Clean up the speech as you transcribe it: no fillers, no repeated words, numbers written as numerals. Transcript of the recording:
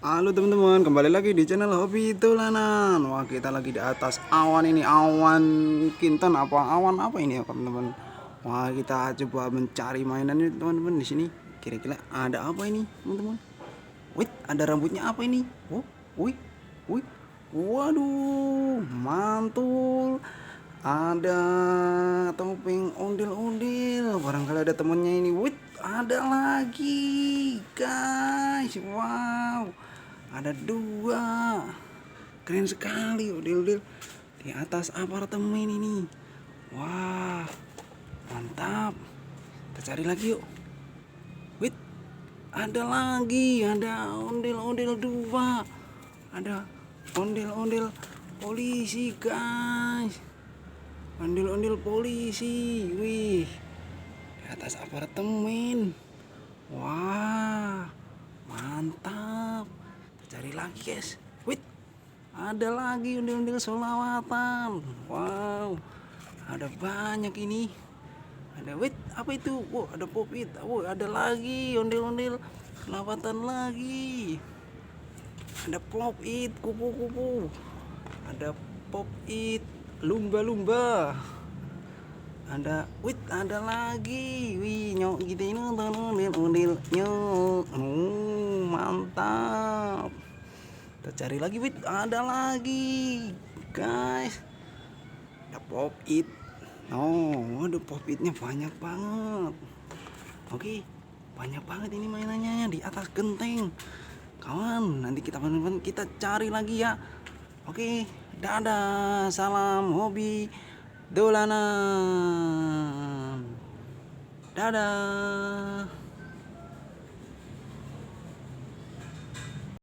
Halo teman-teman, kembali lagi di channel Hobi Dolanan. Wah, kita lagi di atas awan ini, awan kinton apa awan apa ini ya teman-teman. Wah, kita coba mencari mainan ini teman-teman di sini. Kira-kira ada apa ini teman-teman? Wih, ada rambutnya apa ini? Oh, wih, wih, waduh, mantul. Ada topeng ondel-ondel. Barangkali ada temennya ini. Wih, ada lagi, guys. Wow, ada dua. Keren sekali ondel-ondel di atas apartemen ini. Wah, mantap. Kita cari lagi yuk. Wih, ada lagi, ada ondel-ondel dua. Ada ondel-ondel polisi, guys. Ondel-ondel polisi. Wih, di atas apartemen. Wah, mantap. Kita cari lagi, guys. Wih, ada lagi ondel-ondel solawatan. Wow, ada banyak ini. Ada, wait, apa itu? Oh, ada pop it. Oh, ada lagi ondel-ondel solawatan lagi. Ada pop it, kupu-kupu. Ada pop it, lumba-lumba. Ada, wait, ada lagi. Wih, nyok gitu ini nonton ondel-ondel nyok. Mantap. Kita cari lagi, wait, ada lagi, guys. Ada pop it. Oh, ada pop itnya banyak banget. Oke, banyak banget ini mainannya di atas genteng. Kawan, nanti kita cari lagi ya. Oke, dadah. Salam hobi dolanan. Dadah.